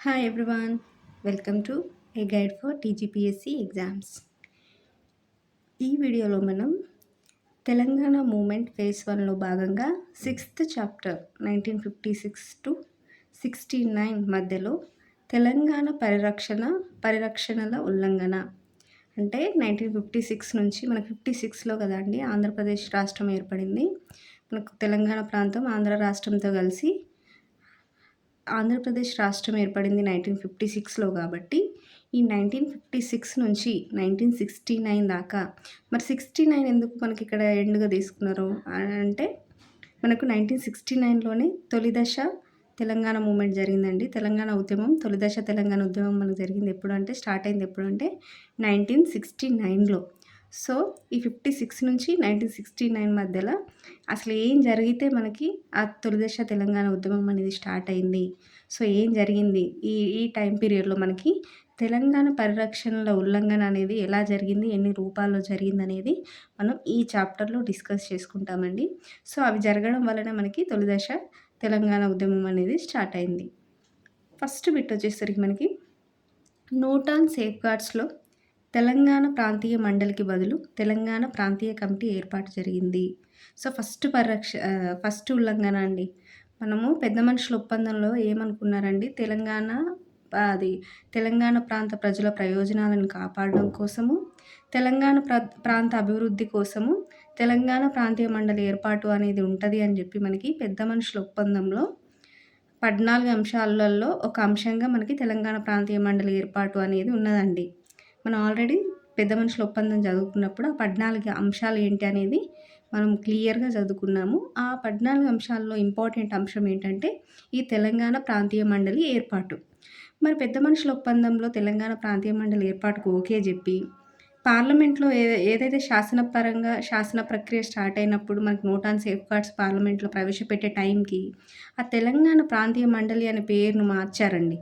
Hi everyone, welcome to a guide for TGPSC exams. ఈ వీడియోలో మనం తెలంగాణ మూమెంట్ ఫేజ్ 1లో భాగంగా 6th చాప్టర్ 1956 టు 69 మధ్యలో తెలంగాణ పరిరక్షణల ఉల్లంఘన అంటే 1956 నుంచి మనకు 56లో కదండి ఆంధ్రప్రదేశ్ రాష్ట్రం ఏర్పడింది. మనకు తెలంగాణ ప్రాంతం ఆంధ్ర రాష్ట్రంతో కలిసి ఆంధ్రప్రదేశ్ రాష్ట్రం ఏర్పడింది 1956లో కాబట్టి ఈ 1956 నుంచి 1969 దాకా మరి 69 ఎందుకు మనకి ఇక్కడ ఎండ్‌గా తీసుకున్నారు అంటే మనకు 1969లోనే తొలి దశ తెలంగాణ మూవ్‌మెంట్ జరిగిందండి. తెలంగాణ ఉద్యమం తొలి దశ తెలంగాణ ఉద్యమం మనకు జరిగింది ఎప్పుడంటే స్టార్ట్ అయింది ఎప్పుడంటే 1969లో. సో ఈ 56 నుంచి 1969 మధ్యలో అసలు ఏం జరిగితే మనకి ఆ తొలి దశ తెలంగాణ ఉద్యమం అనేది స్టార్ట్ అయింది. సో ఏం జరిగింది ఈ ఈ టైం పీరియడ్‌లో మనకి తెలంగాణ పరిరక్షణల ఉల్లంఘన అనేది ఎలా జరిగింది, ఎన్ని రూపాల్లో జరిగిందనేది మనం ఈ చాప్టర్‌లో డిస్కస్ చేసుకుంటామండి. సో అవి జరగడం వలన మనకి తొలి దశ తెలంగాణ ఉద్యమం అనేది స్టార్ట్ అయింది. ఫస్ట్ బిట్ వచ్చేసరికి మనకి నోట్ ఆన్ సేఫ్‌గార్డ్స్‌లో తెలంగాణ ప్రాంతీయ మండలికి బదులు తెలంగాణ ప్రాంతీయ కమిటీ ఏర్పాటు జరిగింది. సో ఫస్ట్ ఉల్లంఘన అండి. మనము పెద్ద మనుషుల ఒప్పందంలో ఏమనుకున్నారండి తెలంగాణ ప్రాంత ప్రజల ప్రయోజనాలను కాపాడడం కోసము, తెలంగాణ ప్రాంత అభివృద్ధి కోసము తెలంగాణ ప్రాంతీయ మండలి ఏర్పాటు అనేది ఉంటది అని చెప్పి మనకి పెద్ద మనుషుల ఒప్పందంలో 14 అంశాలలో ఒక అంశంగా మనకి తెలంగాణ ప్రాంతీయ మండలి ఏర్పాటు అనేది ఉన్నదండి. మనం ఆల్రెడీ పెద్ద మనుషుల ఒప్పందం చదువుకున్నప్పుడు ఆ 14 అంశాలు ఏంటి అనేది మనం క్లియర్‌గా చదువుకున్నాము. ఆ 14 అంశాల్లో ఇంపార్టెంట్ అంశం ఏంటంటే ఈ తెలంగాణ ప్రాంతీయ మండలి ఏర్పాటు. మరి పెద్ద మనుషుల ఒప్పందంలో తెలంగాణ ప్రాంతీయ మండలి ఏర్పాటుకు ఓకే చెప్పి పార్లమెంట్‌లో ఏదైతే శాసన ప్రక్రియ స్టార్ట్ అయినప్పుడు మనకు నోట్ ఆన్ సేఫ్‌గార్డ్స్ పార్లమెంట్‌లో ప్రవేశపెట్టే టైంకి ఆ తెలంగాణ ప్రాంతీయ మండలి అనే పేరును మార్చారండి.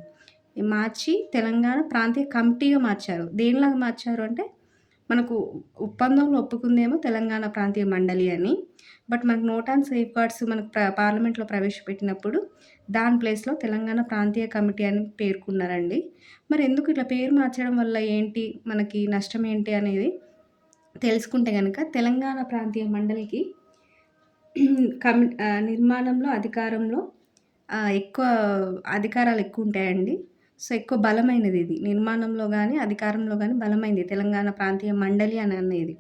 మార్చి తెలంగాణ ప్రాంతీయ కమిటీగా మార్చారు. దేనిలాగా మార్చారు అంటే మనకు ఒప్పందంలో ఒప్పుకుందేమో తెలంగాణ ప్రాంతీయ మండలి అని. బట్ మనకు నోట్ ఆన్ సేఫ్‌గార్డ్స్ మనకు పార్లమెంట్‌లో ప్రవేశపెట్టినప్పుడు దాని ప్లేస్‌లో తెలంగాణ ప్రాంతీయ కమిటీ అని పేర్కొన్నారండి. మరి ఎందుకు ఇట్లా పేరు మార్చడం వల్ల ఏంటి మనకి నష్టం ఏంటి అనేది తెలుసుకుంటే గనక తెలంగాణ ప్రాంతీయ మండలికి నిర్మాణంలో అధికారంలో ఎక్కువ అధికారాలు ఎక్కువుంటాయండి. సో ఎక్కువ బలమైనది ఇది. నిర్మాణంలో గానీ, అధికారంలో గానీ బలమైంది తెలంగాణ ప్రాంతీయ మండలి అని అనేది.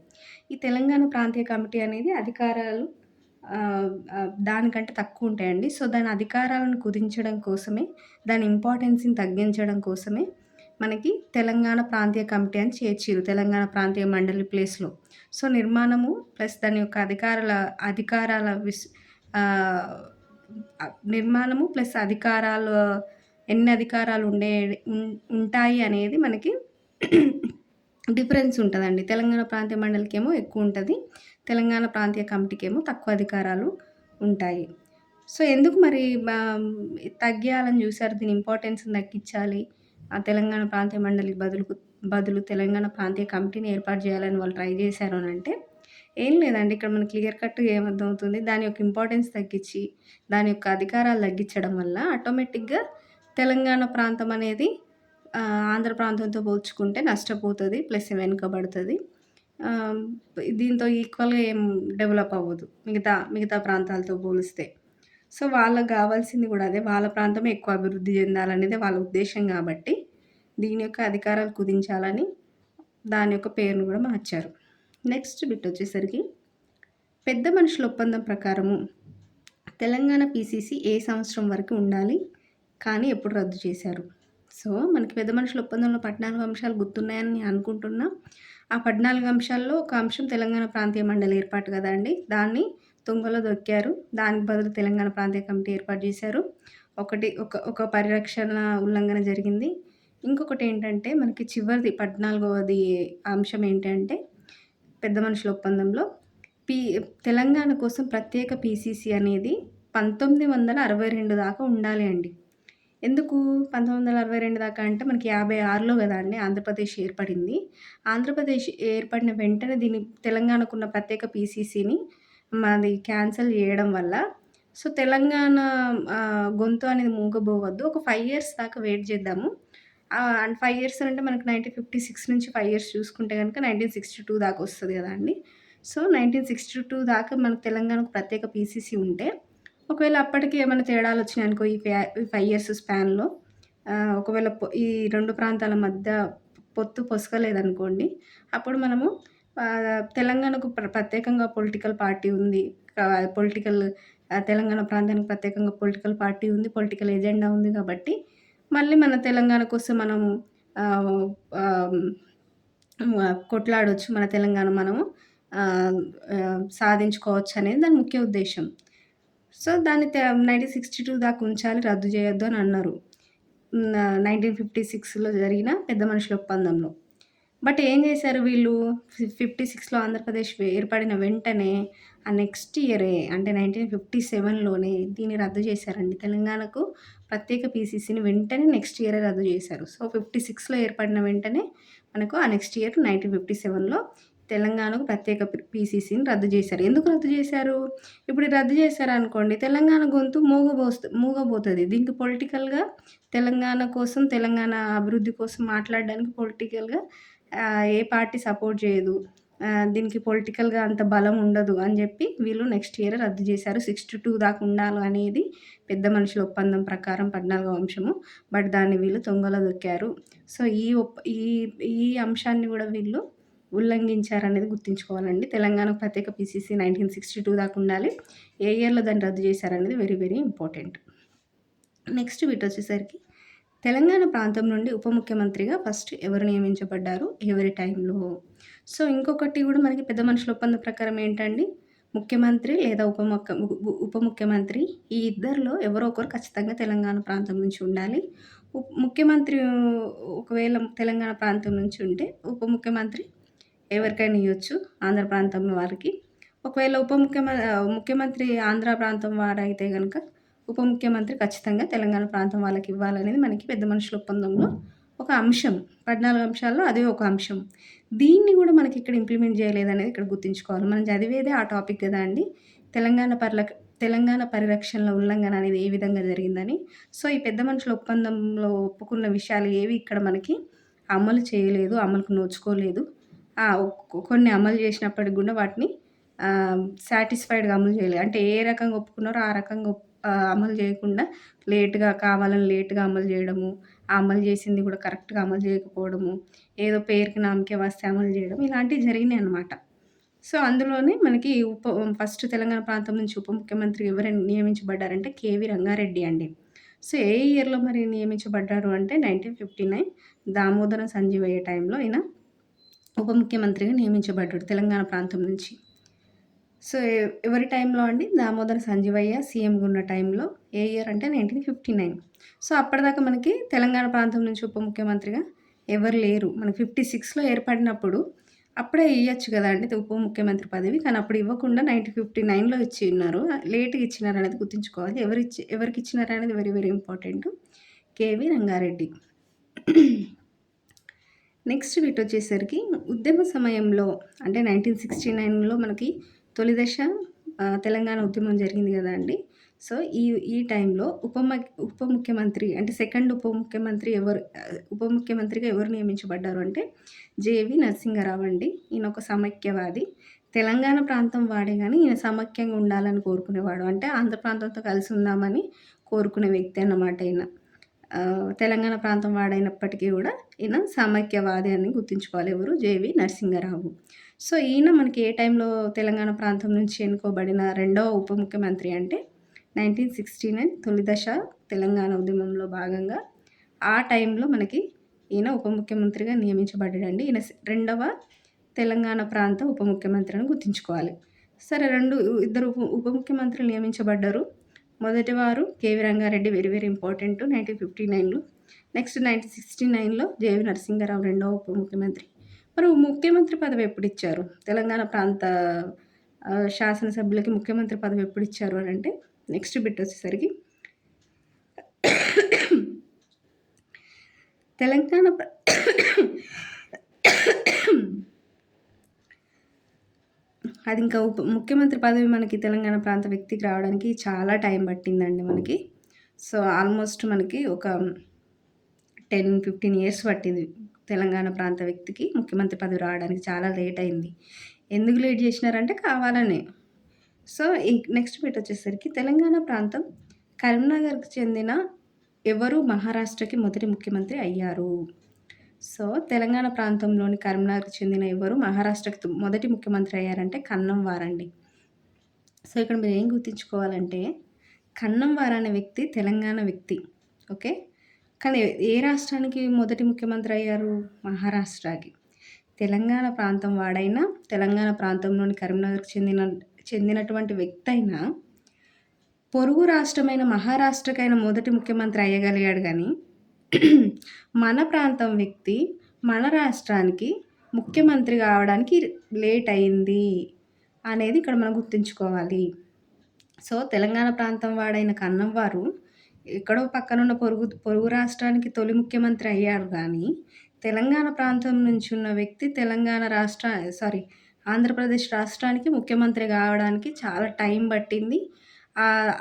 ఈ తెలంగాణ ప్రాంతీయ కమిటీ అనేది అధికారాలు దానికంటే తక్కువుంటాయండి. సో దాని అధికారాలను కుదించడం కోసమే, దాని ఇంపార్టెన్స్‌ని తగ్గించడం కోసమే మనకి తెలంగాణ ప్రాంతీయ కమిటీ అని చేర్చిర్రు తెలంగాణ ప్రాంతీయ మండలి ప్లేస్‌లో. సో నిర్మాణము ప్లస్ దాని యొక్క అధికారాల ఆహ్, నిర్మాణము ప్లస్ అధికారాలు ఎన్ని అధికారాలు ఉంటాయి అనేది మనకి డిఫరెన్స్ ఉంటదండి. తెలంగాణ ప్రాంతీయ మండలికేమో ఎక్కువుంటది. తెలంగాణ ప్రాంతీయ కమిటీకేమో తక్కువ అధికారాలు ఉంటాయి. సో ఎందుకు మరి తగ్గియాలని చూసారు. దీని ఇంపార్టెన్స్‌ని తగ్గించాలి. ఆ తెలంగాణ ప్రాంతీయ మండలికి బదులు తెలంగాణ ప్రాంతీయ కమిటీని ఏర్పాటు చేయాలని వాళ్ళు ట్రై చేశారు అనంటే, ఏం లేదండి. ఇక్కడ మనకి క్లియర్ కట్‌గా ఏమర్థమవుతుంది, దాని యొక్క ఇంపార్టెన్స్ తగ్గించి, దాని యొక్క అధికారాలు తగ్గించడం వల్ల ఆటోమేటిక్‌గా తెలంగాణ ప్రాంతం అనేది ఆంధ్ర ప్రాంతంతో పోల్చుకుంటే నష్టపోతది. ప్లస్ వెనుకబడతది. దీంతో ఈక్వల్‌గా ఏం డెవలప్ అవ్వదు మిగతా ప్రాంతాలతో పోలిస్తే. సో వాళ్ళకి గావాల్సింది గూడా అదే. వాళ్ళ ప్రాంతమే ఎక్కువ అభివృద్ధి చెందాలనేదే వాళ్ళ ఉద్దేశ్యం గాబట్టి, దీని యొక్క అధికారాలు కుదించాలని దాని యొక్క పేరును గూడా మార్చారు. నెక్స్ట్ బిట్ వచ్చేసరికి పెద్ద మనుషుల ఒప్పందం ప్రకారము తెలంగాణ పీసీసీ ఏ సంవత్సరం వరకు ఉండాలి, కానీ ఎప్పుడు రద్దు చేశారు. సో మనకి పెద్ద మనుషుల ఒప్పందంలో 14 అంశాలు గుర్తున్నాయని నేను అనుకుంటున్నా. ఆ 14 అంశాల్లో ఒక అంశం తెలంగాణ ప్రాంతీయ మండలి ఏర్పాటు కదండీ! దాన్ని తుంగలో దొక్కారు. దానికి బదులు తెలంగాణ ప్రాంతీయ కమిటీ ఏర్పాటు చేశారు. ఒక పరిరక్షణ ఉల్లంఘన జరిగింది. ఇంకొకటేంటంటే మనకి చివరిది 14వది అంశం ఏంటంటే పెద్ద మనుషుల ఒప్పందంలో తెలంగాణ కోసం ప్రత్యేక పీసీసీ అనేది 1962 దాకా ఉండాలి అండి. ఎందుకు 1962 దాకా అంటే మనకి 56లో గదండీ ఆంధ్రప్రదేశ్ ఏర్పడింది. ఆంధ్రప్రదేశ్ ఏర్పడిన వెంటనే తెలంగాణకున్న ప్రత్యేక పీసీసీని క్యాన్సల్ జేయడం వల్ల సో, తెలంగాణ గొంతు అనేది మూగబోవద్దు. ఒక 5 ఇయర్స్ దాకా వెయిట్ చేద్దాము. అండ్ 5 ఇయర్స్ అంటే మనకు 1956 నుంచి 5 ఇయర్స్ చూసుకుంటే గనుక 1962 దాకా వస్తది గదండీ! సో, 1962 దాకా మనకు తెలంగాణకు ప్రత్యేక పీసీసీ ఉంటే, ఒకవేళ అప్పటికి ఏమైనా తేడాలొచ్చినాయనుకో ఈ 5 ఇయర్స్ స్పాన్‌లో ఒకవేళ ఈ 2 ప్రాంతాల మధ్య పొత్తు పొసగలేదనుకోండి, అప్పుడు మనము తెలంగాణకు ప్రత్యేకంగా పొలిటికల్ పార్టీ ఉంది. పొలిటికల్ తెలంగాణ ప్రాంతానికి ప్రత్యేకంగా పొలిటికల్ పార్టీ ఉంది. పొలిటికల్ ఎజెండా ఉంది కాబట్టి, మళ్ళీ మన తెలంగాణ కోసం మనం ఆహ్, ఆహ్, కొట్లాడొచ్చు. మన తెలంగాణ మనము ఆహ్, ఆహ్, సాధించుకోవచ్చనేది దాని ముఖ్య ఉద్దేశ్యం. సో, దాన్ని 1962 దాకా ఉంచాలి, రద్దు చేయొద్దు అని అన్నారు. 1956లో జరిగిన పెద్ద మనుషుల ఒప్పందంలో. బట్ ఏం చేశారు వీళ్ళు 56లో ఆంధ్రప్రదేశ్ ఏర్పడిన వెంటనే ఆ నెక్స్ట్ ఇయరే అంటే 1957లోనే దీన్ని రద్దు చేశారండి. తెలంగాణకు ప్రత్యేక పీసీసీని వెంటనే నెక్స్ట్ ఇయరే రద్దు చేశారు. సో, 56లో ఏర్పడిన వెంటనే మనకు ఆ నెక్స్ట్ ఇయర్ 1957లో తెలంగాణకు ప్రత్యేక పీసీసీని రద్దు చేశారు. ఎందుకు రద్దు చేశారు? ఇప్పుడు రద్దు చేశారనుకోండి తెలంగాణ గొంతు మూగబోతది. దీనికి పొలిటికల్‌గా తెలంగాణ కోసం, తెలంగాణ అభివృద్ధి కోసం మాట్లాడడానికి పొలిటికల్‌గా ఏ పార్టీ సపోర్ట్ చేయదు. దీనికి పొలిటికల్‌గా అంత బలం ఉండదు అని జెప్పి వీళ్ళు నెక్స్ట్ ఇయర్ రద్దు చేశారు. 62 దాకా ఉండాలి అనేది పెద్ద మనుషుల ఒప్పందం ప్రకారం 14వ అంశము. బట్ దాన్ని వీళ్ళు తుంగలో దొక్కారు. సో, ఈ ఈ అంశాన్ని గూడా వీళ్ళు ఉల్లంఘించారనేది గుర్తుంచుకోవాలండి. తెలంగాణకు ప్రత్యేక పీసీసీ 1962 దాకా ఉండాలి. ఏ ఇయర్‌లో దాన్ని రద్దు చేశారనేది వెరీ వెరీ ఇంపార్టెంట్. నెక్స్ట్ బిటొచ్చేసరికి తెలంగాణ ప్రాంతం నుండి ఉప ముఖ్యమంత్రిగా ఫస్ట్ ఎవరు నియమించబడ్డారు? ఎవరి టైంలో? సో, ఇంకొకటి గూడా మనకి పెద్ద మనుషుల ఒప్పందం ప్రకారం ఏంటండి? ముఖ్యమంత్రి లేదా ఉప ముఖ్యమంత్రి ఈ ఇద్దరిలో ఎవరో ఒకరు ఖచ్చితంగా తెలంగాణ ప్రాంతం నుంచి ఉండాలి. ముఖ్యమంత్రి ఒకవేళ తెలంగాణ ప్రాంతం నుంచి ఉంటే ఉప ముఖ్యమంత్రి ఎవరికైనా ఇయ్యొచ్చు ఆంధ్ర ప్రాంతం వారికి. ఒకవేళ ముఖ్యమంత్రి ఆంధ్ర ప్రాంతం వారైతే గనక ఉప ముఖ్యమంత్రి ఖచ్చితంగా తెలంగాణ ప్రాంతం వాళ్ళకివ్వాలనేది మనకి పెద్ద మనుషుల ఒప్పందంలో ఒక అంశం. 14 అంశాల్లో అదే ఒక అంశం. దీన్ని గూడా మనకిక్కడ ఇంప్లిమెంట్ జేయలేదనేది ఇక్కడ గుర్తుంచుకోవాలి. మనం చదివేదే ఆ టాపిక్ గదా అండి. తెలంగాణ తెలంగాణ పరిరక్షణలో ఉల్లంఘన అనేది ఏ విధంగా జరిగిందని. సో, ఈ పెద్ద మనుషుల ఒప్పందంలో ఒప్పుకున్న విషయాలు ఏవి ఇక్కడ మనకి అమలు చేయలేదు, అమలుకు నోచుకోలేదు. కొన్ని అమలు జేసినప్పటికి గూడా వాటిని సాటిస్ఫైడ్‌గా అమలు చేయలేదు. అంటే ఏ రకంగా ఒప్పుకున్నారో ఆ రకంగా అమలు చేయకుండా కావాలని లేట్‌గా అమలు చేయడము, ఆ అమలు చేసింది కూడా కరెక్ట్‌గా అమలు చేయకపోవడము, ఏదో పేరుకి నామకే వాస్తే అమలు చేయడం ఇలాంటివి జరిగినాయన్నమాట. సో, అందులోనే మనకి ఫస్ట్ తెలంగాణ ప్రాంతం నుంచి ఉప ముఖ్యమంత్రి ఎవరైనా నియమించబడ్డారంటే కేవీ రంగారెడ్డి అండి. సో, ఏ ఇయర్‌లో మరి నియమించబడ్డారు అంటే 1959 దామోదరం సంజీవయ్య టైంలో ఈయన ఉప ముఖ్యమంత్రిగా నియమించబడ్డాడు తెలంగాణ ప్రాంతం నుంచి. సో, ఎవరి టైంలో అండి? దామోదర సంజీవయ్య సీఎంగా ఉన్న టైంలో. ఏ ఇయర్ అంటే 1959. సో, అప్పటిదాకా మనకి తెలంగాణ ప్రాంతం నుంచి ఉప ముఖ్యమంత్రిగా ఎవరు లేరు. మనకి 56లో ఏర్పడినప్పుడు అప్పుడే ఇయ్యొచ్చు గదండీ ఉప ముఖ్యమంత్రి పదవి. కానీ అప్పుడు ఇవ్వకుండా 1959లో ఇచ్చి ఉన్నారు. లేట్‌గా ఇచ్చినారనేది గుర్తుంచుకోవాలి. ఎవరికిచ్చినారనేది very very important. KV Rangareddy. Next బిటొచ్చేసరికి ఉద్యమ సమయంలో అంటే 1969లో మనకి తొలి దశ తెలంగాణ ఉద్యమం జరిగింది గదండీ! సో, ఈ టైంలో ఉప ముఖ్యమంత్రి అంటే సెకండ్ ఉప ముఖ్యమంత్రిగా ఎవరు నియమించబడ్డారు అంటే జేవి నరసింహారావు అండి. ఈయన ఒక సమైక్యవాది. తెలంగాణ ప్రాంతం వాడే గానీ ఈయన సమైక్యంగా ఉండాలని కోరుకునేవాడు. అంటే ఆంధ్ర ప్రాంతంతో కలిసి ఉందామని కోరుకునే వ్యక్తి అన్నమాట ఈయన. తెలంగాణ ప్రాంతం వాడైనప్పటికీ గూడా ఈయన సమైక్యవాది అని గుర్తుంచుకోవాలి. ఎవరు? జేవి నరసింహారావు. సో, ఈయన మనకి ఏ టైంలో తెలంగాణ ప్రాంతం నుంచి ఎన్నుకోబడిన రెండవ ఉప ముఖ్యమంత్రి అంటే 1969 తొలి దశ తెలంగాణ ఉద్యమంలో భాగంగా ఆ టైంలో మనకి ఈయన ఉప ముఖ్యమంత్రిగా నియమించబడ్డాడండి. ఈయన రెండవ తెలంగాణ ప్రాంత ఉప ముఖ్యమంత్రి అని గుర్తుంచుకోవాలి. సరే ఇద్దరు ఉప ముఖ్యమంత్రులు నియమించబడ్డారు. మొదటివారు KV Rangareddy very very important 1959లో. నెక్స్ట్ 1969లో జేవి నరసింహారావు రెండవ ఉప ముఖ్యమంత్రి. మరి ముఖ్యమంత్రి పదవి ఎప్పుడిచ్చారు? తెలంగాణ ప్రాంత శాసనసభ్యులకి ముఖ్యమంత్రి పదవి ఎప్పుడిచ్చారు అనంటే నెక్స్ట్ బిట్ వచ్చేసరికి తెలంగాణ అది ఇంకా ముఖ్యమంత్రి పదవి మనకి తెలంగాణ ప్రాంత వ్యక్తికి రావడానికి చాలా టైం పట్టిందండి మనకి. సో, ఆల్మోస్ట్ మనకి ఒక 10, 15 ఇయర్స్ పట్టింది. తెలంగాణ ప్రాంత వ్యక్తికి ముఖ్యమంత్రి పదవి రావడానికి చాలా లేట్ అయింది. ఎందుకు లేట్ జేసినారంటే కావాలనే. సో, నెక్స్ట్ బిట్ వచ్చేసరికి తెలంగాణ ప్రాంతం కరీంనగర్‌కి చెందిన ఎవరు మహారాష్ట్రకి మొదటి ముఖ్యమంత్రి అయ్యారు? సో, తెలంగాణ ప్రాంతంలోని కరీంనగర్‌కి చెందిన ఎవరు మహారాష్ట్రకి మొదటి ముఖ్యమంత్రి అయ్యారంటే కన్నంవార్ అండి. సో, ఇక్కడ మీరేం గుర్తుంచుకోవాలంటే కన్నంవార్ అనే వ్యక్తి తెలంగాణ వ్యక్తి. ఓకే. కానీ ఏ రాష్ట్రానికి మొదటి ముఖ్యమంత్రి అయ్యారు? మహారాష్ట్రకి. తెలంగాణ ప్రాంతం వాడైనా, తెలంగాణ ప్రాంతంలోని కరీంనగర్‌కి చెందినటువంటి వ్యక్తి అయినా, పొరుగు రాష్ట్రమైన మహారాష్ట్రకైనా మొదటి ముఖ్యమంత్రి అయ్యగలిగాడు గానీ, మన ప్రాంతం వ్యక్తి మన రాష్ట్రానికి ముఖ్యమంత్రి కావడానికి లేట్ అయింది అనేది ఇక్కడ మనం గుర్తుంచుకోవాలి. సో, తెలంగాణ ప్రాంతం వాడైన కన్నంవారు ఎక్కడో పక్కనున్న పొరుగు రాష్ట్రానికి తొలి ముఖ్యమంత్రి అయ్యారు గానీ, తెలంగాణ ప్రాంతం నుంచి ఉన్న వ్యక్తి ఆంధ్రప్రదేశ్ రాష్ట్రానికి ముఖ్యమంత్రి కావడానికి చాలా టైం పట్టింది.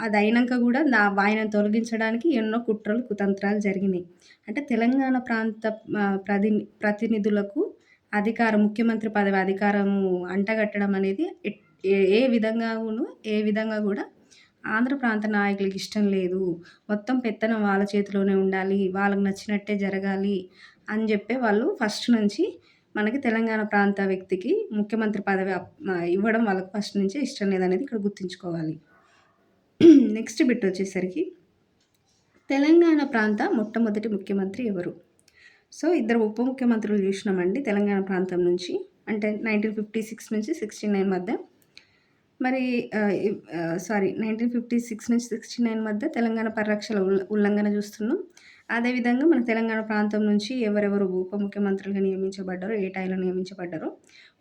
అదయినంక గూడా ఆయనను తొలగించడానికి ఎన్నో కుట్రలు, కుతంత్రాలు జరిగినాయి. అంటే తెలంగాణ ప్రాంత ప్రతినిధులకు ముఖ్యమంత్రి పదవి అధికారము అంటగట్టడం అనేది ఏ విధంగా గూడా ఆంధ్ర ప్రాంత నాయకులకి ఇష్టం లేదు. మొత్తం పెత్తనం వాళ్ళ చేతిలోనే ఉండాలి. వాళ్ళకి నచ్చినట్టే జరగాలి అని జెప్పి వాళ్ళు ఫస్ట్ నుంచి మనకి తెలంగాణ ప్రాంత వ్యక్తికి ముఖ్యమంత్రి పదవి ఇవ్వడం వాళ్ళకి ఫస్ట్ నుంచే ఇష్టం లేదనేది ఇక్కడ గుర్తుంచుకోవాలి. నెక్స్ట్ బిట్ వచ్చేసరికి తెలంగాణ ప్రాంత మొట్టమొదటి ముఖ్యమంత్రి ఎవరు? సో, ఇద్దరు ఉప ముఖ్యమంత్రులు చూసినామండి తెలంగాణ ప్రాంతం నుంచి. అంటే 1956 నుంచి 69 మధ్య. మరి 1956 నుంచి 69 మధ్య తెలంగాణ పరిరక్షణ ఉల్లంఘన చూస్తున్నాం. అదేవిధంగా మన తెలంగాణ ప్రాంతం నుంచి ఎవరెవరు ఉప ముఖ్యమంత్రులుగా నియమించబడ్డారో, ఏ టైంలో నియమించబడ్డారో,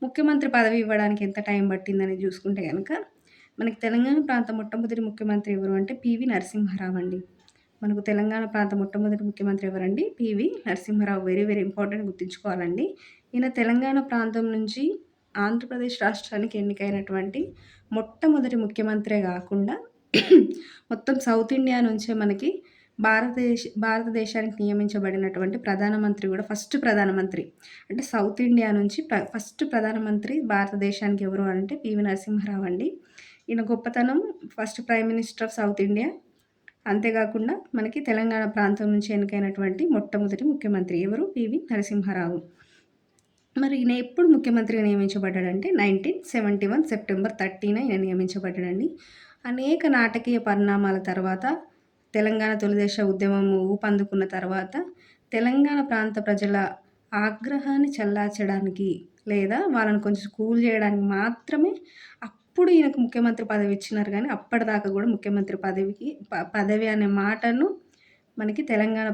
ముఖ్యమంత్రి పదవి ఇవ్వడానికి ఎంత టైం పట్టిందని చూసుకుంటే గనక, మనకి తెలంగాణ ప్రాంత మొట్టమొదటి ముఖ్యమంత్రి ఎవరు అంటే పివి నరసింహారావు అండి. మనకు తెలంగాణ ప్రాంత మొట్టమొదటి ముఖ్యమంత్రి ఎవరండి? PV Narasimharao. Very, very important గుర్తుంచుకోవాలండి. ఈయన తెలంగాణ ప్రాంతం నుంచి ఆంధ్రప్రదేశ్ రాష్ట్రానికి ఎన్నికైనటువంటి మొట్టమొదటి ముఖ్యమంత్రే గాకుండా మొత్తం సౌత్ ఇండియా నుంచే మనకి భారతదేశానికి నియమించబడినటువంటి ప్రధానమంత్రి గూడా ఫస్ట్ ప్రధానమంత్రి. అంటే సౌత్ ఇండియా నుంచి ఫస్ట్ ప్రధానమంత్రి భారతదేశానికి ఎవరు అంటే పివి నరసింహారావు అండి. ఈయన గొప్పతనం first prime minister of South India. అంతేగాకుండా మనకి తెలంగాణ ప్రాంతం నుంచి ఎన్నికైనటువంటి మొట్టమొదటి ముఖ్యమంత్రి ఎవరు? పివి నరసింహారావు. మరి ఈయన ఎప్పుడు ముఖ్యమంత్రిగా నియమించబడ్డాడంటే 1971 సెప్టెంబర్ 30న ఈయన నియమించబడ్డాడండి. అనేక నాటకీయ పరిణామాల తర్వాత తెలంగాణ తొలిదశ ఉద్యమం ఊపందుకున్న తర్వాత తెలంగాణ ప్రాంత ప్రజల ఆగ్రహాన్ని చల్లార్చడానికి లేదా వాళ్ళని కొంచెం కూల్ చేయడానికి మాత్రమే అప్పుడు ఈయనకు ముఖ్యమంత్రి పదవి ఇచ్చినారు. కానీ అప్పటిదాకా కూడా ముఖ్యమంత్రి పదవి అనే మాటను మనకి తెలంగాణ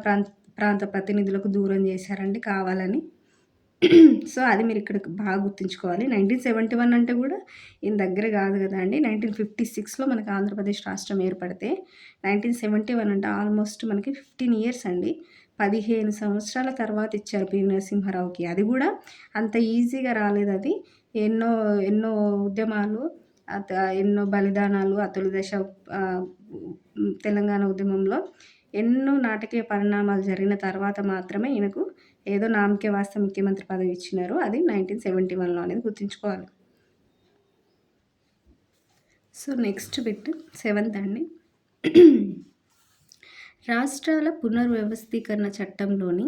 ప్రాంత ప్రతినిధులకు దూరం చేశారండి కావాలని. సో, అది మీరు ఇక్కడ బాగా గుర్తుంచుకోవాలి. 1971 అంటే కూడా ఈయన దగ్గర కాదు కదండీ. 1956లో మనకి ఆంధ్రప్రదేశ్ రాష్ట్రం ఏర్పడితే 1971 అంటే ఆల్మోస్ట్ మనకి 15 ఇయర్స్ అండి. 15 సంవత్సరాల తర్వాత ఇచ్చారు పివి నరసింహారావుకి. అది కూడా అంత ఈజీగా రాలేదది. ఎన్నో ఎన్నో ఉద్యమాలు, ఎన్నో బలిదానాలు, తొలిదశ తెలంగాణ ఉద్యమంలో ఎన్నో నాటకీయ పరిణామాలు జరిగిన తర్వాత మాత్రమే ఈయనకు ఏదో నామకే వాస్త ముఖ్యమంత్రి పదవి ఇచ్చినారు. అది 1971లో అనేది గుర్తుంచుకోవాలి. సో, నెక్స్ట్ బిట్ 7th అండి. రాష్ట్రాల పునర్వ్యవస్థీకరణ చట్టంలోని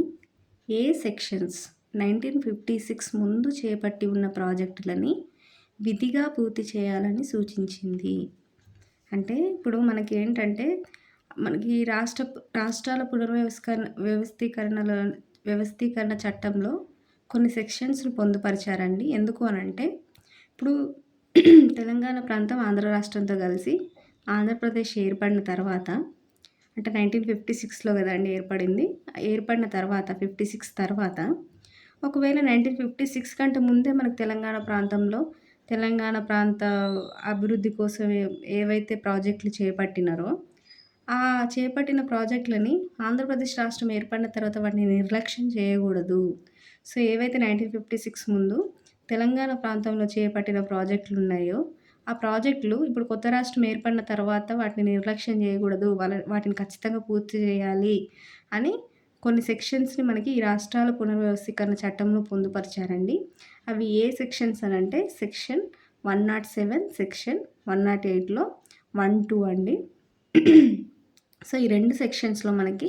ఏ సెక్షన్స్ 1956 ముందు చేపట్టి ఉన్న ప్రాజెక్టులని విధిగా పూర్తి చేయాలని సూచించింది? అంటే ఇప్పుడు మనకేంటంటే మనకి రాష్ట్రాల వ్యవస్థీకరణ చట్టంలో కొన్ని సెక్షన్స్‌ని పొందుపరిచారండి. ఎందుకు అనంటే ఇప్పుడు తెలంగాణ ప్రాంతం ఆంధ్ర రాష్ట్రంతో కలిసి ఆంధ్రప్రదేశ్ ఏర్పడిన తర్వాత అంటే 1956లో కదండీ ఏర్పడింది. ఏర్పడిన తర్వాత 56 తర్వాత ఒకవేళ 1956 కంటే ముందే మనకు తెలంగాణ ప్రాంతంలో తెలంగాణ ప్రాంత అభివృద్ధి కోసం ఏవైతే ప్రాజెక్టులు చేపట్టినారో ఆ చేపట్టిన ప్రాజెక్టులని ఆంధ్రప్రదేశ్ రాష్ట్రం ఏర్పడిన తర్వాత వాటిని నిర్లక్ష్యం చేయకూడదు. సో, ఏవైతే 1956 ముందు తెలంగాణ ప్రాంతంలో చేపట్టిన ప్రాజెక్టులున్నాయో, ఆ ప్రాజెక్టులు ఇప్పుడు కొత్త రాష్ట్రం ఏర్పడిన తర్వాత వాటిని నిర్లక్ష్యం చేయకూడదు. వాటిని ఖచ్చితంగా పూర్తి చేయాలి అని కొన్ని సెక్షన్స్‌ని మనకి ఈ రాష్ట్రాల పునర్వ్యవస్థీకరణ చట్టంలో పొందుపరిచారండి. అవి ఏ సెక్షన్స్ అనంటే సెక్షన్ 107, సెక్షన్ 108లో 1, 2 అండి. సో, ఈ 2 సెక్షన్స్‌లో మనకి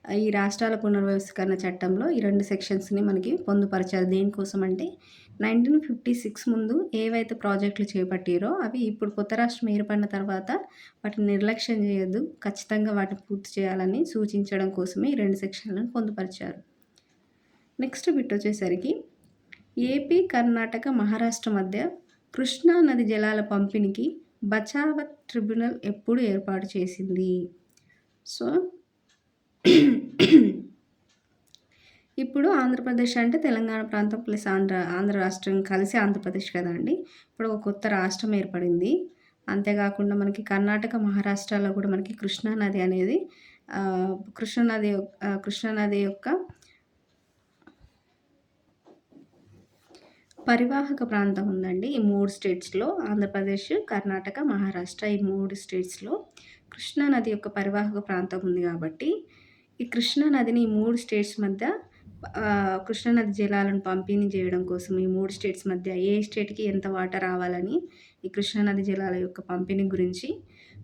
ఈ రాష్ట్రాల పునర్వ్యవస్థీకరణ చట్టంలో ఈ 2 సెక్షన్స్‌ని మనకి పొందుపరిచారు. దేనికోసమంటే 1956 ముందు ఏవైతే ప్రాజెక్టులు చేపట్టిరో అవి ఇప్పుడు కొత్త రాష్ట్రం ఏర్పడిన తర్వాత వాటిని నిర్లక్ష్యం చేయొద్దు. ఖచ్చితంగా వాటిని పూర్తి చేయాలని సూచించడం కోసమే ఈ 2 సెక్షన్‌లను పొందుపరిచారు. నెక్స్ట్ బిట్ వచ్చేసరికి ఏపీ, కర్ణాటక, మహారాష్ట్ర మధ్య కృష్ణా నది జలాల పంపిణీకి బచావత్ ట్రిబ్యునల్ ఎప్పుడు ఏర్పాటు చేసింది? సో, ఇప్పుడు ఆంధ్రప్రదేశ్ అంటే తెలంగాణ ప్రాంతం ప్లస్ ఆంధ్ర రాష్ట్రం కలిసి ఆంధ్రప్రదేశ్ కదండీ! ఇప్పుడు ఒక కొత్త రాష్ట్రం ఏర్పడింది. అంతేకాకుండా మనకి కర్ణాటక, మహారాష్ట్రలో కూడా మనకి కృష్ణా నది అనేది కృష్ణా నది యొక్క పరివాహక ప్రాంతం ఉందండి. ఈ 3 స్టేట్స్‌లో ఆంధ్రప్రదేశ్, కర్ణాటక, మహారాష్ట్ర ఈ 3 స్టేట్స్‌లో కృష్ణా నది యొక్క పరివాహక ప్రాంతం ఉంది కాబట్టి, ఈ కృష్ణా నదిని ఈ 3 స్టేట్స్ మధ్య కృష్ణా నది జలాలను పంపిణీ చేయడం కోసం ఈ 3 స్టేట్స్ మధ్య ఏ స్టేట్‌కి ఎంత వాటా రావాలని ఈ కృష్ణా నది జలాల యొక్క పంపిణీ గురించి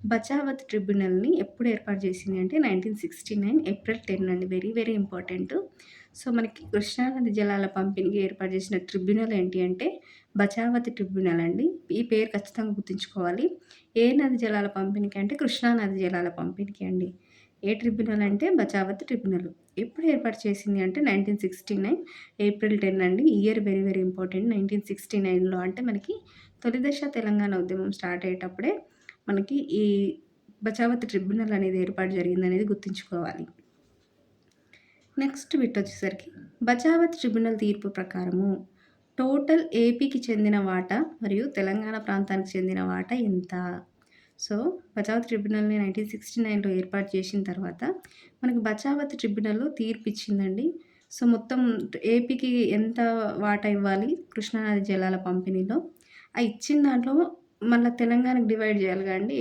బచావత్ ట్రిబ్యునల్‌ని ఎప్పుడు ఏర్పాటు చేసింది అంటే 1969 ఏప్రిల్ 10 అండి. Very very important. సో, మనకి కృష్ణా నది జలాల పంపిణీకి ఏర్పాటు చేసిన ట్రిబ్యునల్ ఏంటి అంటే బచావత్ ట్రిబ్యునల్ అండి. ఈ పేరు ఖచ్చితంగా గుర్తుంచుకోవాలి. ఏ నది జలాల పంపిణీకి అంటే కృష్ణా నది జలాల పంపిణీకి అండి. ఏ ట్రిబ్యునల్ అంటే బచావత్ ట్రిబ్యునల్. ఎప్పుడు ఏర్పాటు చేసింది అంటే 1969 ఏప్రిల్ 10 అండి. Year very very important. 1969లో అంటే మనకి తొలి దశ తెలంగాణ ఉద్యమం స్టార్ట్ అయ్యేటప్పుడే మనకి ఈ బచావత్ ట్రిబ్యునల్ అనేది ఏర్పాటు జరిగిందనేది గుర్తుంచుకోవాలి. నెక్స్ట్ బిట్ వచ్చేసరికి బచావత్ ట్రిబ్యునల్ తీర్పు ప్రకారము టోటల్ ఏపీకి చెందిన వాటా మరియు తెలంగాణ ప్రాంతానికి చెందిన వాటా ఎంత? సో, బచావత్ ట్రిబ్యునల్‌ని 1969లో ఏర్పాటు చేసిన తర్వాత మనకి బచావత్ ట్రిబ్యునల్ తీర్పు ఇచ్చిందండి. సో, మొత్తం ఏపీకి ఎంత వాటా ఇవ్వాలి కృష్ణా నది జలాల పంపిణీలో, ఆ ఇచ్చిన దాంట్లో మళ్ళా తెలంగాణకి డివైడ్ చేయాలి కదండీ!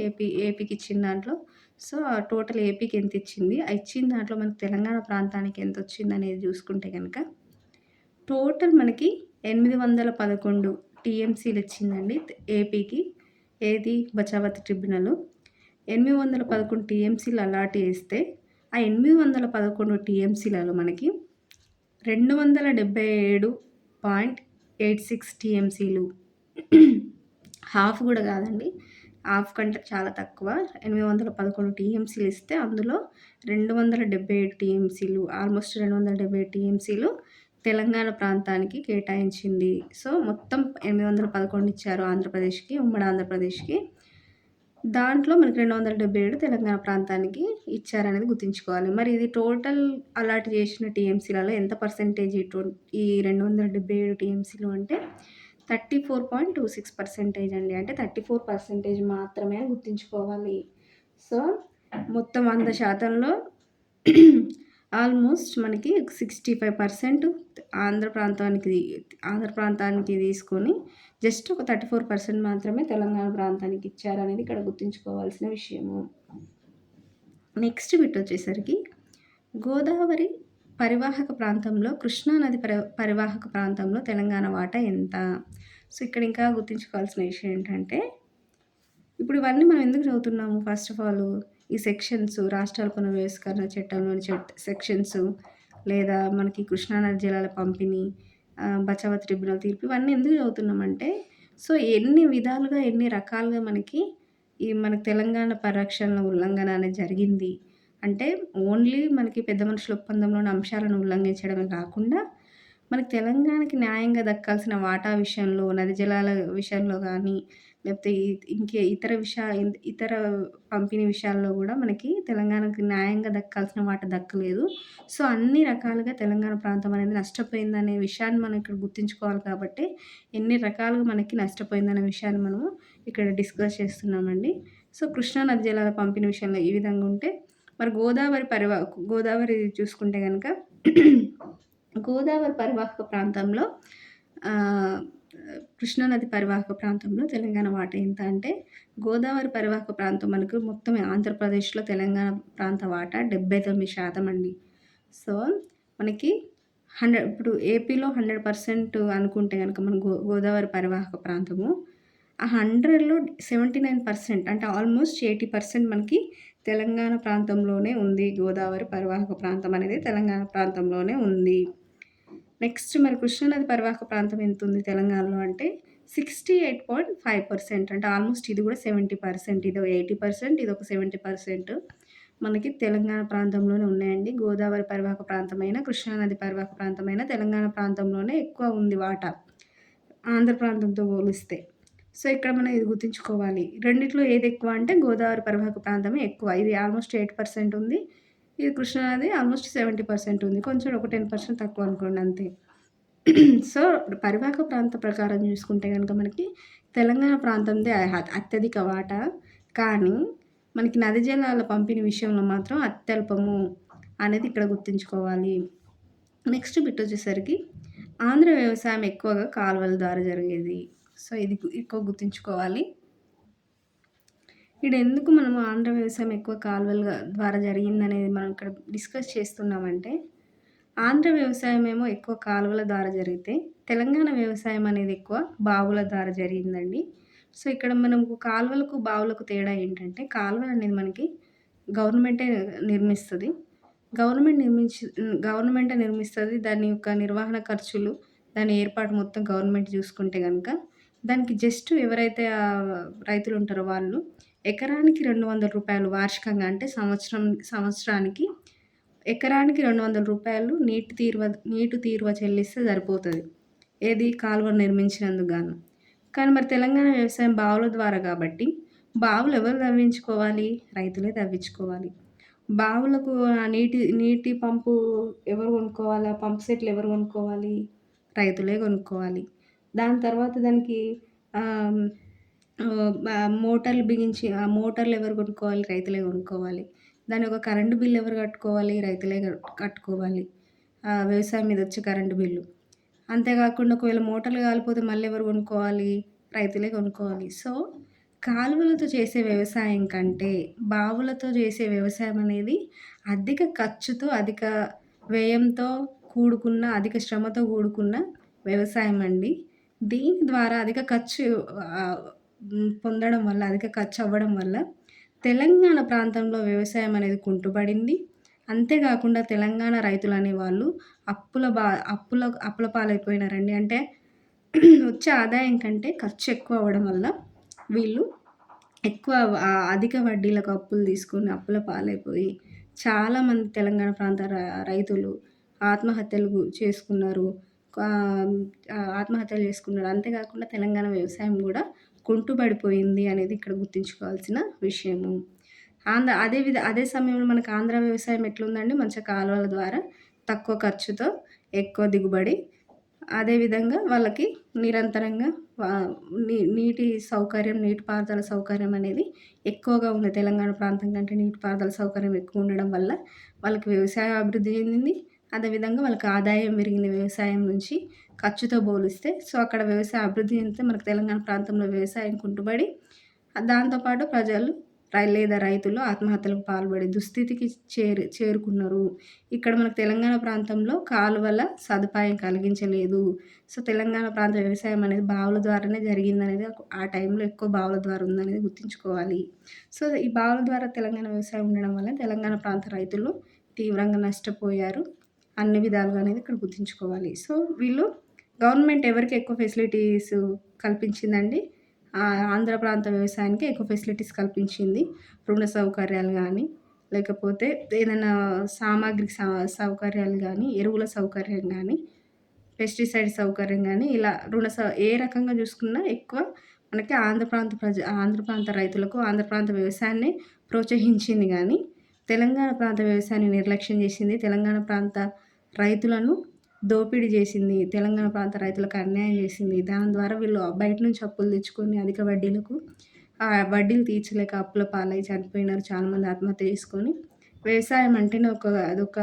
ఏపీకి ఇచ్చిన దాంట్లో. సో, ఆ టోటల్ ఏపీకి ఎంత ఇచ్చింది, ఆ ఇచ్చిన దాంట్లో మనకి తెలంగాణ ప్రాంతానికి ఎంత వచ్చిందనేది చూసుకుంటే గనక టోటల్ మనకి 811 టీఎంసీలు ఇచ్చిందండి ఏపీకి. ఏది బచావత్ ట్రిబ్యునల్ 811 టీఎంసీలు అలాట్ చేస్తే, ఆ 811 టీఎంసీలలో మనకి 277.86 టీఎంసీలు హాఫ్ కూడా కాదండి. హాఫ్ కంటే చాలా తక్కువ. 811 టీఎంసీలు ఇస్తే అందులో 277 టీఎంసీలు ఆల్మోస్ట్ 277 టీఎంసీలు తెలంగాణ ప్రాంతానికి కేటాయించింది. సో, మొత్తం 811 ఇచ్చారు ఆంధ్రప్రదేశ్‌కి, ఉమ్మడి ఆంధ్రప్రదేశ్‌కి. దాంట్లో మనకి 277 తెలంగాణ ప్రాంతానికి ఇచ్చారనేది గుర్తుంచుకోవాలి. మరి ఇది టోటల్ అలాట్ చేసిన టీఎంసీలలో ఎంత పర్సెంటేజ్ ఈ 277 టీఎంసీలు అంటే 34.26% అండి. అంటే 34% మాత్రమే అని గుర్తుంచుకోవాలి. సో, మొత్తం 100%లో ఆల్మోస్ట్ మనకి 65% ఆంధ్ర ప్రాంతానికి తీసుకొని జస్ట్ ఒక 34% మాత్రమే తెలంగాణ ప్రాంతానికి ఇచ్చారనేది ఇక్కడ గుర్తుంచుకోవాల్సిన విషయము. నెక్స్ట్ బిట్ వచ్చేసరికి గోదావరి పరివాహక ప్రాంతంలో కృష్ణా నది పరివాహక ప్రాంతంలో తెలంగాణ వాటా ఎంత? సో, ఇక్కడ ఇంకా గుర్తుంచుకోవాల్సిన విషయం ఏంటంటే ఇప్పుడు ఇవన్నీ మనం ఎందుకు చదువుతున్నాము? ఫస్ట్ ఆఫ్ ఆల్ ఈ సెక్షన్స్ రాష్ట్రాల పునర్వ్యవస్థీకరణ చట్టంలోని సెక్షన్స్ లేదా మనకి కృష్ణా నది జలాల పంపిణీ, బచావత్ ట్రిబ్యునల్ తీర్పు ఇవన్నీ ఎందుకు చదువుతున్నామంటే, సో, ఎన్ని విధాలుగా, ఎన్ని రకాలుగా మనకి మనకి తెలంగాణ పరిరక్షణలో ఉల్లంఘన అనేది జరిగింది. అంటే ఓన్లీ మనకి పెద్ద మనుషుల ఒప్పందంలోని అంశాలను ఉల్లంఘించడమే కాకుండా, మనకి తెలంగాణకి న్యాయంగా దక్కాల్సిన వాటా విషయంలో, నది జలాల విషయంలో గానీ, లేకపోతే ఇతర పంపిణీ విషయాల్లో గూడా మనకి తెలంగాణకి న్యాయంగా దక్కాల్సిన వాటా దక్కలేదు. సో, అన్ని రకాలుగా తెలంగాణ ప్రాంతం అనేది నష్టపోయిందనే విషయాన్ని మనం ఇక్కడ గుర్తుంచుకోవాలి కాబట్టి, ఎన్ని రకాలుగా మనకి నష్టపోయిందనే విషయాన్ని మనము ఇక్కడ డిస్కస్ చేస్తున్నామండి. సో, కృష్ణా నది జలాల పంపిణీ విషయంలో ఈ విధంగా ఉంటే, మరి గోదావరి చూసుకుంటే గనక గోదావరి పరివాహక ప్రాంతంలో కృష్ణానది పరివాహక ప్రాంతంలో తెలంగాణ వాటా ఎంత అంటే, గోదావరి పరివాహక ప్రాంతం మనకు మొత్తం ఆంధ్రప్రదేశ్‌లో తెలంగాణ ప్రాంత వాటా 79% అండి. సో, మనకి ఇప్పుడు ఏపీలో 100% అనుకుంటే గనక మన గోదావరి పరివాహక ప్రాంతము. ఆ 100లో 79% అంటే ఆల్మోస్ట్ 80% మనకి తెలంగాణ ప్రాంతంలోనే ఉంది. గోదావరి పరివాహక ప్రాంతం అనేది తెలంగాణ ప్రాంతంలోనే ఉంది. నెక్స్ట్ మరి కృష్ణానది పరివాహక ప్రాంతం ఎంతుంది తెలంగాణలో అంటే 68.5% అంటే ఆల్మోస్ట్ ఇది కూడా 70%. ఇదో 80%, ఇదొక 70% మనకి తెలంగాణ ప్రాంతంలోనే ఉన్నాయండి. గోదావరి పరివాహక ప్రాంతమైన, కృష్ణానది పరివాహక ప్రాంతమైన తెలంగాణ ప్రాంతంలోనే ఎక్కువ ఉంది వాటా. ఆంధ్ర ప్రాంతంతో పోలిస్తే. సో, ఇక్కడ మనం ఇది గుర్తుంచుకోవాలి. రెండిట్లో ఏది ఎక్కువ అంటే గోదావరి పరివాహక ప్రాంతమే ఎక్కువ. ఇది ఆల్మోస్ట్ 8% ఉంది. ఇది కృష్ణానది ఆల్మోస్ట్ 70% ఉంది. కొంచెం ఒక 10% తక్కువ అనుకోండి అంతే. సో, పరివాహక ప్రాంత ప్రకారం చూసుకుంటే గనుక మనకి తెలంగాణ ప్రాంతందే అత్యధిక వాటా. కానీ మనకి నది జలాల పంపిణీ విషయంలో మాత్రం అత్యల్పము అనేది ఇక్కడ గుర్తుంచుకోవాలి. నెక్స్ట్ బిట్ వచ్చేసరికి ఆంధ్ర వ్యవసాయం ఎక్కువగా కాలువల ద్వారా జరిగేది. సో, ఇది ఎక్కువ గుర్తుంచుకోవాలి. ఈడెందుకు మనము ఆంధ్ర వ్యవసాయం ఎక్కువ కాలువల ద్వారా జరిగిందనేది మనం ఇక్కడ డిస్కస్ చేస్తున్నామంటే, ఆంధ్ర వ్యవసాయం ఏమో ఎక్కువ కాలువల ద్వారా జరిగితే, తెలంగాణ వ్యవసాయం అనేది ఎక్కువ బావుల ద్వారా జరిగిందండి. సో, ఇక్కడ మనము కాలువలకు, బావులకు తేడా ఏంటంటే, కాలువలనేది మనకి గవర్నమెంటే నిర్మిస్తది. గవర్నమెంటే నిర్మిస్తది. దాని యొక్క నిర్వహణ ఖర్చులు, దాని ఏర్పాటు మొత్తం గవర్నమెంట్ చూసుకుంటే గనక, దానికి జస్ట్ ఎవరైతే రైతులుంటారో వాళ్ళు ఎకరానికి రూ. 200 వార్షికంగా అంటే సంవత్సరానికి ఎకరానికి రూ. 200 నీటి తీరువ చెల్లిస్తే సరిపోతది. ఏది కాలువను నిర్మించినందుకు గాను. కానీ మరి తెలంగాణ వ్యవసాయం బావుల ద్వారా కాబట్టి, బావులు ఎవరు తవ్వించుకోవాలి? రైతులే తవ్వించుకోవాలి. బావులకు ఆ నీటి పంపు ఎవరు కొనుక్కోవాలి? ఆ పంప్ సెట్లు ఎవరు కొనుక్కోవాలి? రైతులే కొనుక్కోవాలి. దాని తర్వాత దానికి ఆహ్, మోటార్లు బిగించి ఆ మోటార్లు ఎవరు కొనుక్కోవాలి? రైతులే కొనుక్కోవాలి. దాని యొక్క కరెంటు బిల్ ఎవరు కట్టుకోవాలి? రైతులే కట్టుకోవాలి. వ్యవసాయం మీద వచ్చే కరెంటు బిల్లు. అంతేకాకుండా ఒకవేళ మోటార్లు కాలిపోతే మళ్ళీ ఎవరు కొనుక్కోవాలి? రైతులే కొనుక్కోవాలి. సో, కాలువలతో చేసే వ్యవసాయం కంటే, బావులతో చేసే వ్యవసాయం అనేది అధిక ఖర్చుతో, అధిక వ్యయంతో కూడుకున్న, అధిక శ్రమతో కూడుకున్న వ్యవసాయం అండి. దీని ద్వారా అధిక ఖర్చు పొందడం వల్ల, అధిక ఖర్చు అవ్వడం వల్ల తెలంగాణ ప్రాంతంలో వ్యవసాయం అనేది కుంటుపడింది. అంతేకాకుండా తెలంగాణ రైతులనేవాళ్ళు అప్పుల పాలైపోయినారండి. అంటే వచ్చే ఆదాయం కంటే ఖర్చు ఎక్కువ అవ్వడం వల్ల వీళ్ళు ఎక్కువ అధిక వడ్డీలకు అప్పులు తీసుకొని అప్పుల పాలైపోయి చాలామంది తెలంగాణ ప్రాంత రైతులు ఆత్మహత్యలు చేసుకున్నారు. ఆత్మహత్యలు చేసుకున్నారు. అంతేకాకుండా తెలంగాణ వ్యవసాయం గూడా కుంటుపడిపోయింది అనేది ఇక్కడ గుర్తుంచుకోవాల్సిన విషయము. అదే సమయంలో మనకు ఆంధ్ర వ్యవసాయం ఎట్లుందండి? మంచిగా కాలువల ద్వారా తక్కువ ఖర్చుతో ఎక్కువ దిగుబడి. అదేవిధంగా వాళ్ళకి నిరంతరంగా నీటిపారుదల సౌకర్యం అనేది ఎక్కువగా ఉంది. తెలంగాణ ప్రాంతం కంటే నీటిపారుదల సౌకర్యం ఎక్కువ ఉండడం వల్ల వాళ్ళకి వ్యవసాయం అభివృద్ధి చెందింది. అదేవిధంగా వాళ్ళకి ఆదాయం పెరిగింది వ్యవసాయం నుంచి ఖర్చుతో పోలిస్తే. సో, అక్కడ వ్యవసాయ అభివృద్ధి చెందితే మనకు తెలంగాణ ప్రాంతంలో వ్యవసాయం కుంటుపడి దాంతో పాటు ప్రజలు లేదా రైతులు ఆత్మహత్యలకు పాల్పడే దుస్థితికి చేరుకున్నారు. ఇక్కడ మనకు తెలంగాణ ప్రాంతంలో కాలువల సదుపాయం కలిగించలేదు. సో, తెలంగాణ ప్రాంత వ్యవసాయం అనేది బావుల ద్వారానే జరిగిందనేది ఆ టైంలో ఎక్కువ బావుల ద్వారా ఉందనేది గుర్తుంచుకోవాలి. సో, ఈ బావుల ద్వారా తెలంగాణ వ్యవసాయం ఉండడం వల్ల తెలంగాణ ప్రాంత రైతులు తీవ్రంగా నష్టపోయారు. అన్ని విధాలుగా అనేది ఇక్కడ గుర్తుంచుకోవాలి. సో, గవర్నమెంట్ ఎవరికి ఎక్కువ ఫెసిలిటీస్ కల్పించిందండి? ఆంధ్ర ప్రాంత వ్యవసాయానికి ఎక్కువ ఫెసిలిటీస్ కల్పించింది. రుణ సౌకర్యాలు గానీ, లేకపోతే ఏదైనా సామాగ్రి సౌకర్యాలు గానీ, ఎరువుల సౌకర్యం గానీ, పెస్టిసైడ్ సౌకర్యం గానీ, ఇలా ఏ రకంగా చూసుకున్నా ఎక్కువ మనకి ఆంధ్ర ప్రాంత రైతులకు, ఆంధ్ర ప్రాంత వ్యవసాయాన్ని ప్రోత్సహించింది గానీ, తెలంగాణ ప్రాంత వ్యవసాయాన్ని నిర్లక్ష్యం చేసింది. తెలంగాణ ప్రాంత రైతులను దోపిడీ చేసింది. తెలంగాణ ప్రాంత రైతులకు అన్యాయం చేసింది. దాని ద్వారా వీళ్ళు బయట నుంచి అప్పులు తెచ్చుకొని అధిక వడ్డీలకు వడ్డీలు తీర్చలేక అప్పుల పాలై చనిపోయినారు. చాలామంది ఆత్మహత్య చేసుకొని. వ్యవసాయం అంటేనే అదొక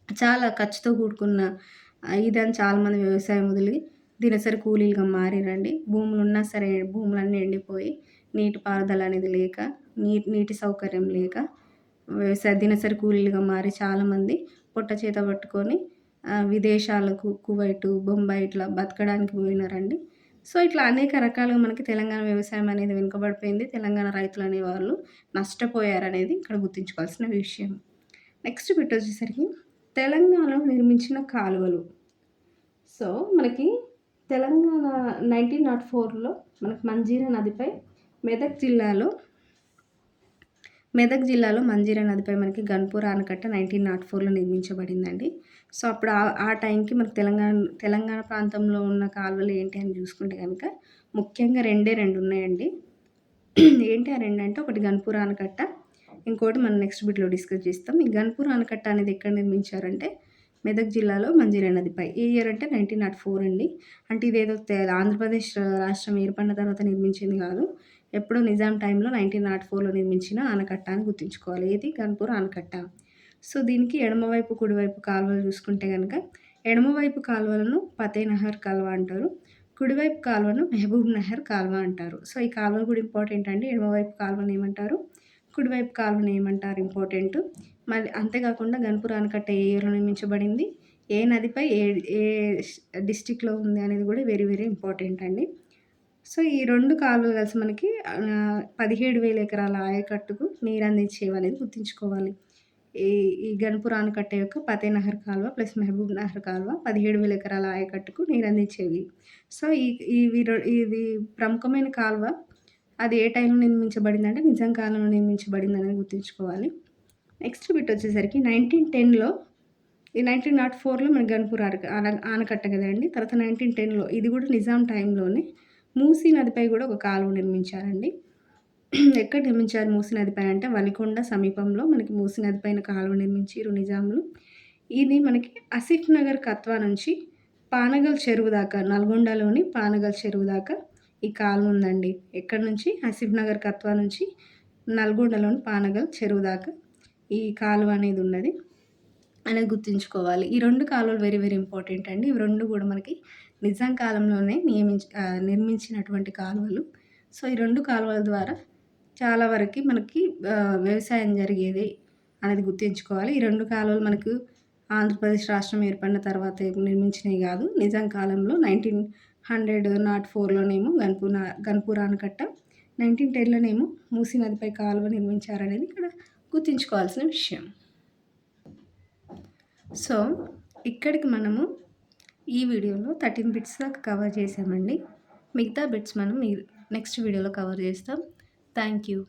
చాలా ఖర్చుతో కూడుకున్న ఇదని చాలామంది వ్యవసాయం వదిలి దినసరి కూలీలుగా మారిరండి. భూములున్నా సరే భూములన్నీ ఎండిపోయి, నీటి పారుదల అనేది లేక, నీటి సౌకర్యం లేక దినసరి కూలీలుగా మారి చాలామంది పొట్ట చేత పట్టుకొని విదేశాలకు కువైటు, బొంబాయి ఇట్లా బతకడానికి పోయినారండి. సో, ఇట్లా అనేక రకాలుగా మనకి తెలంగాణ వ్యవసాయం అనేది వెనుకబడిపోయింది. తెలంగాణ రైతులనేవాళ్ళు నష్టపోయారనేది ఇక్కడ గుర్తుంచుకోవాల్సిన విషయం. నెక్స్ట్ బిట్ వచ్చేసరికి తెలంగాణలో నిర్మించిన కాలువలు. సో, మనకి తెలంగాణ 1904లో మనకు మంజీరా నదిపై మెదక్ జిల్లాలో మంజీరా నదిపై మనకి గన్పూర్ ఆనకట్ట 1904లో నిర్మించబడిందండి. సో, అప్పుడు ఆ టైంకి మనకు తెలంగాణ ప్రాంతంలో ఉన్న కాలువలు ఏంటి అని చూసుకుంటే గనక ముఖ్యంగా 2 ఉన్నాయండి. ఏంటి ఆ 2 అంటే ఒకటి గన్పూర్ ఆనకట్ట, ఇంకోటి మనం నెక్స్ట్ బిట్‌లో డిస్కస్ చేస్తాం. ఈ గన్పూర్ ఆనకట్ట అనేది ఎక్కడ నిర్మించారంటే మెదక్ జిల్లాలో మంజీరా నదిపై. ఏ ఇయర్ అంటే 1904 అండి. అంటే ఇదేదో ఆంధ్రప్రదేశ్ రాష్ట్రం ఏర్పడిన తర్వాత నిర్మించింది కాదు. ఎప్పుడో నిజాం టైంలో 1904లో నిర్మించిన ఆనకట్ట అని గుర్తుంచుకోవాలి. ఏది గన్పూర్ ఆనకట్ట. సో, దీనికి ఎడమవైపు, కుడివైపు కాలువలు చూసుకుంటే గనక ఎడమవైపు కాలువలను ఫతేనహర్ కాలువ అంటారు. కుడివైపు కాలువను మహబూబ్ నహర్ కాలువ అంటారు. సో, ఈ కాలువలు కూడా ఇంపార్టెంట్ అండి. ఎడమవైపు కాలువను ఏమంటారు, కుడివైపు కాలువను ఏమంటారు ఇంపార్టెంట్. మళ్ళీ అంతేకాకుండా గన్పూర్ ఆనకట్ట ఏ ఇయర్‌లో నిర్మించబడింది, ఏ నదిపై ఏ ఏ డిస్ట్రిక్ట్‌లో ఉంది అనేది కూడా వెరీ వెరీ ఇంపార్టెంట్ అండి. సో, ఈ 2 కాలువలు కలిసి మనకి 17,000 ఎకరాల ఆయకట్టుకు నీరందించేవనేది గుర్తుంచుకోవాలి. ఈ ఈ గన్పూర్ ఆనకట్ట యొక్క ఫతేనహర్ కాలువ ప్లస్ మహబూబ్ నహర్ కాలువ 17,000 ఎకరాల ఆయకట్టుకు నీరందించేవి. సో, ఇది ప్రముఖమైన కాలువ. అది ఏ టైంలో నిర్మించబడిందంటే నిజాం కాలంలో నిర్మించబడిందనేది గుర్తుంచుకోవాలి. నెక్స్ట్ బిట్ వచ్చేసరికి 1910లో ఈ 1904లో మన గన్పూర్ ఆనకట్ట కదండీ. తర్వాత 1910లో ఇది కూడా నిజాం టైంలోనే మూసీ నదిపై కూడా ఒక కాలువ నిర్మించారండి. ఎక్కడ నిర్మించారు మూసీ నదిపై అంటే వలికొండ సమీపంలో మనకి మూసీ నది పైన కాలువ నిర్మించిర్రు నిజాంలు. ఇది మనకి ఆసిఫ్ నగర్ కత్వా నుంచి పానగల్ చెరువు దాకా, నల్గొండలోని పానగల్ చెరువు దాకా ఈ కాలువ ఉందండి. ఎక్కడి నుంచి ఆసిఫ్ నగర్ కత్వా నుంచి నల్గొండలోని పానగల్ చెరువు దాకా ఈ కాలువ అనేది ఉన్నది అనేది గుర్తుంచుకోవాలి. ఈ 2 కాలువలు వెరీ వెరీ ఇంపార్టెంట్ అండి. ఇవి 2 కూడా మనకి నిజాం కాలంలోనే నిర్మించినటువంటి కాలువలు. సో, ఈ 2 కాలువల ద్వారా చాలా వరకి మనకి వ్యవసాయం జరిగేది అనేది గుర్తుంచుకోవాలి. ఈ 2 కాలువలు మనకు ఆంధ్రప్రదేశ్ రాష్ట్రం ఏర్పడిన తర్వాత నిర్మించినవి కాదు. నిజాం కాలంలో 1904లోనేమో గన్పూర్ ఆనకట్ట, 1910లోనేమో మూసీ నదిపై కాలువ నిర్మించారనేది ఇక్కడ గుర్తుంచుకోవాల్సిన విషయం. సో, ఇక్కడికి మనము ఈ వీడియోలో 13 బిట్స్ దాకా కవర్ చేసామండి. మిగతా బిట్స్ మనం నెక్స్ట్ వీడియోలో కవర్ చేస్తాం. Thank you.